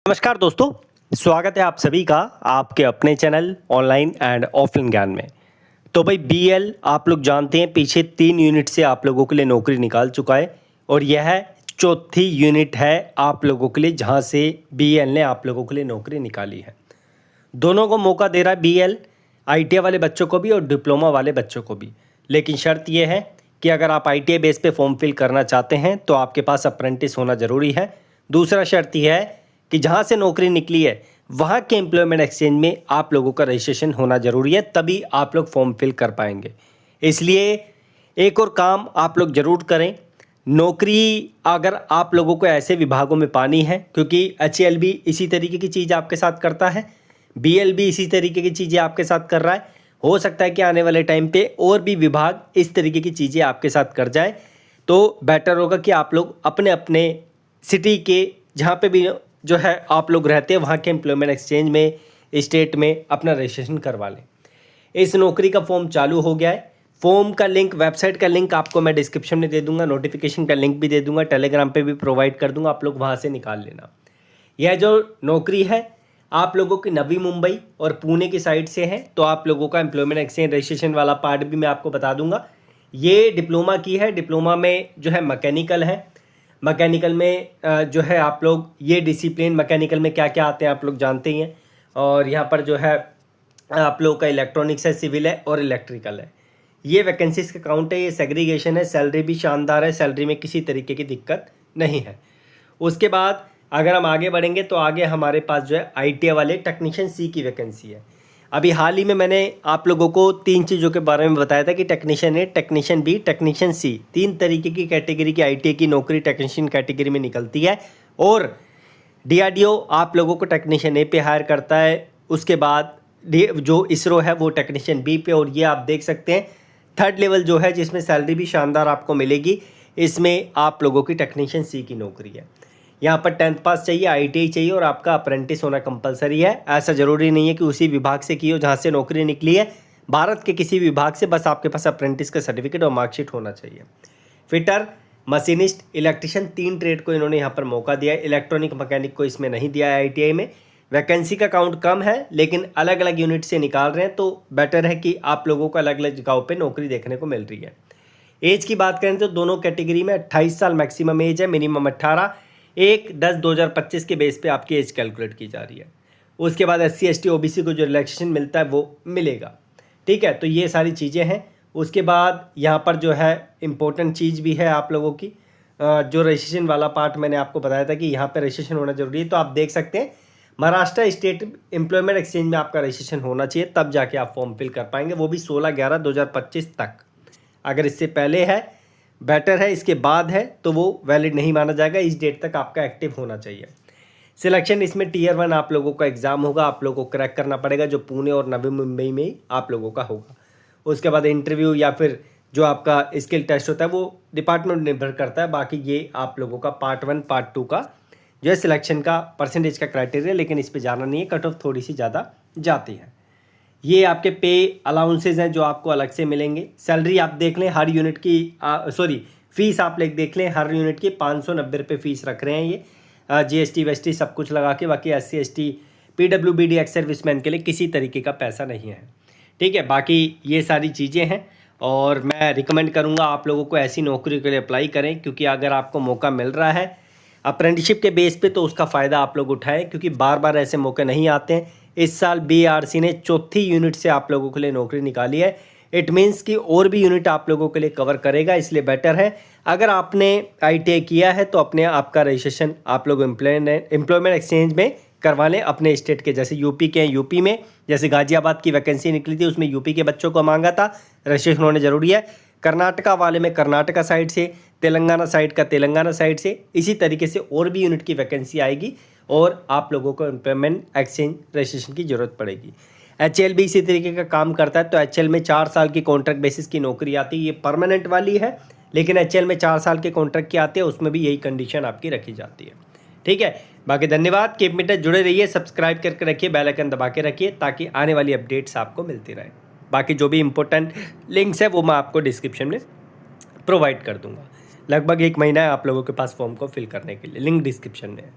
नमस्कार दोस्तों, स्वागत है आप सभी का आपके अपने चैनल ऑनलाइन एंड ऑफलाइन ज्ञान में। तो भाई बीएल आप लोग जानते हैं पीछे 3 यूनिट से आप लोगों के लिए नौकरी निकाल चुका है और यह चौथी यूनिट है आप लोगों के लिए जहां से बीएल ने आप लोगों के लिए नौकरी निकाली है। दोनों को मौका दे रहा है बीएल, आईटीआई वाले बच्चों को भी और डिप्लोमा वाले बच्चों को भी। लेकिन शर्त यह है कि अगर आप आईटीआई बेस पे फॉर्म फिल करना चाहते हैं तो आपके पास अप्रेंटिस होना ज़रूरी है। दूसरा शर्त यह है कि जहाँ से नौकरी निकली है वहाँ के एम्प्लॉयमेंट एक्सचेंज में आप लोगों का रजिस्ट्रेशन होना ज़रूरी है, तभी आप लोग फॉर्म फिल कर पाएंगे। इसलिए एक और काम आप लोग ज़रूर करें। नौकरी अगर आप लोगों को ऐसे विभागों में पानी है, क्योंकि एचएल भी इसी तरीके की चीज़ आपके साथ करता है, बीएल भी इसी तरीके की चीज़ें आपके साथ कर रहा है। हो सकता है कि आने वाले टाइम पे और भी विभाग इस तरीके की चीज़ें आपके साथ कर जाए, तो बेटर होगा कि आप लोग अपने अपने सिटी के जहाँ पे भी जो है आप लोग रहते हैं वहाँ के एम्प्लॉयमेंट एक्सचेंज में, स्टेट में अपना रजिस्ट्रेशन करवा लें। इस नौकरी का फॉर्म चालू हो गया है। फॉर्म का लिंक, वेबसाइट का लिंक आपको मैं डिस्क्रिप्शन में दे दूंगा, नोटिफिकेशन का लिंक भी दे दूंगा, टेलीग्राम पे भी प्रोवाइड कर दूंगा, आप लोग वहाँ से निकाल लेना। यह जो नौकरी है आप लोगों की नवी मुंबई और पुणे की साइड से है, तो आप लोगों का एम्प्लॉयमेंट एक्सचेंज रजिस्ट्रेशन वाला पार्ट भी मैं आपको बता दूंगा। ये डिप्लोमा की है, डिप्लोमा में जो है मैकेनिकल है। मैकेनिकल में जो है आप लोग ये डिसिप्लिन मैकेनिकल में क्या क्या आते हैं आप लोग जानते ही हैं। और यहाँ पर जो है आप लोगों का इलेक्ट्रॉनिक्स है, सिविल है और इलेक्ट्रिकल है। ये वैकेंसीज का काउंट है, ये सेग्रीगेशन है, सैलरी भी शानदार है, सैलरी में किसी तरीके की दिक्कत नहीं है। उसके बाद अगर हम आगे बढ़ेंगे तो आगे हमारे पास जो है आईटीआई वाले टेक्नीशियन सी की वैकेंसी है। अभी हाल ही में मैंने आप लोगों को 3 चीज़ों के बारे में बताया था कि technician A, technician B, technician C, 3 तरीके की कैटेगरी की आईटीआई की नौकरी टेक्नीशियन कैटेगरी में निकलती है। और डीआरडीओ आप लोगों को टेक्नीशियन ए पे हायर करता है, उसके बाद जो इसरो है वो टेक्नीशियन बी पे। और ये आप देख सकते हैं थर्ड लेवल जो है जिसमें सैलरी भी शानदार आपको मिलेगी, इसमें आप लोगों की टेक्नीशियन सी की नौकरी है। यहाँ पर 10th पास चाहिए, आईटीआई चाहिए और आपका अप्रेंटिस होना कंपलसरी है। ऐसा ज़रूरी नहीं है कि उसी विभाग से की हो जहाँ से नौकरी निकली है, भारत के किसी विभाग से, बस आपके पास अप्रेंटिस का सर्टिफिकेट और मार्कशीट होना चाहिए। फिटर, मशीनिस्ट, इलेक्ट्रिशियन 3 ट्रेड को इन्होंने यहाँ पर मौका दिया है। इलेक्ट्रॉनिक मैकेनिक को इसमें नहीं दिया है आईटीआई में। वैकेंसी का काउंट कम है लेकिन अलग अलग यूनिट से निकाल रहे हैं, तो बेटर है कि आप लोगों को अलग अलग जगहों पर नौकरी देखने को मिल रही है। एज की बात करें तो दोनों कैटेगरी में 28 साल मैक्सिमम एज है, मिनिमम 18। 1/10/2025 के बेस पे आपकी एज कैलकुलेट की जा रही है। उसके बाद SC ST OBC को जो रिलैक्सेशन मिलता है वो मिलेगा। ठीक है, तो ये सारी चीज़ें हैं। उसके बाद यहाँ पर जो है इम्पोर्टेंट चीज़ भी है आप लोगों की, जो रजिस्ट्रेशन वाला पार्ट मैंने आपको बताया था कि यहाँ पर रजिस्ट्रेशन होना जरूरी है। तो आप देख सकते हैं महाराष्ट्र स्टेट एम्प्लॉयमेंट एक्सचेंज में आपका रजिस्ट्रेशन होना चाहिए, तब जाके आप फॉर्म फिल कर पाएंगे, वो भी 16/11/2025 तक। अगर इससे पहले है बेटर है, इसके बाद है तो वो वैलिड नहीं माना जाएगा। इस डेट तक आपका एक्टिव होना चाहिए। सिलेक्शन इसमें Tier 1 आप लोगों का एग्ज़ाम होगा, आप लोगों को क्रैक करना पड़ेगा, जो पुणे और नवी मुंबई में ही आप लोगों का होगा। उसके बाद इंटरव्यू या फिर जो आपका स्किल टेस्ट होता है वो डिपार्टमेंट निर्भर करता है। बाकी ये आप लोगों का पार्ट 1 पार्ट 2 का जो है सिलेक्शन का परसेंटेज का क्राइटेरिया, लेकिन इस पर जाना नहीं है, कट ऑफ थोड़ी सी ज़्यादा जाती है। ये आपके पे अलाउंसेज हैं जो आपको अलग से मिलेंगे। सैलरी आप देख लें हर यूनिट की, फीस आप देख लें हर यूनिट की 590 रुपये फ़ीस रख रहे हैं ये, GST वेस्टी सब कुछ लगा के। बाकी SC ST PWBD ex serviceman के लिए किसी तरीके का पैसा नहीं है। ठीक है, बाकी ये सारी चीज़ें हैं और मैं रिकमेंड करूँगा आप लोगों को ऐसी नौकरी के लिए अप्लाई करें, क्योंकि अगर आपको मौका मिल रहा है अप्रेंटिसशिप के बेस पे तो उसका फ़ायदा आप लोग उठाएं, क्योंकि बार बार ऐसे मौके नहीं आते हैं। इस साल BRC ने चौथी यूनिट से आप लोगों के लिए नौकरी निकाली है। इट मीन्स कि और भी यूनिट आप लोगों के लिए कवर करेगा, इसलिए बेटर है अगर आपने ITI किया है तो अपने आपका रजिस्ट्रेशन आप लोग एम्प्लॉयमेंट एक्सचेंज में करवा लें अपने स्टेट के। जैसे यूपी के हैं, यूपी में जैसे गाजियाबाद की वैकेंसी निकली थी उसमें यूपी के बच्चों को मांगा था, रजिस्ट्रेशन होने ज़रूरी है। कर्नाटका वाले में कर्नाटका साइड से, तेलंगाना साइड का तेलंगाना साइड से, इसी तरीके से और भी यूनिट की वैकेंसी आएगी और आप लोगों को एम्प्लॉयमेंट एक्सचेंज रजिस्ट्रेशन की ज़रूरत पड़ेगी। HL भी इसी तरीके का काम करता है। तो HL में 4 साल की कॉन्ट्रैक्ट बेसिस की नौकरी आती है, ये परमानेंट वाली है, लेकिन HL में 4 साल के कॉन्ट्रैक्ट की आती है, उसमें भी यही कंडीशन आपकी रखी जाती है। ठीक है, बाकी धन्यवाद। कीप मीटर जुड़े रहिए, सब्सक्राइब करके रखिए, बेल आइकन दबा के रखिए ताकि आने वाली अपडेट्स आपको मिलती रहे। बाकी जो भी इंपॉर्टेंट लिंक्स है वो मैं आपको डिस्क्रिप्शन में प्रोवाइड कर दूंगा। लगभग 1 महीना है आप लोगों के पास फॉर्म को फिल करने के लिए, लिंक डिस्क्रिप्शन में है।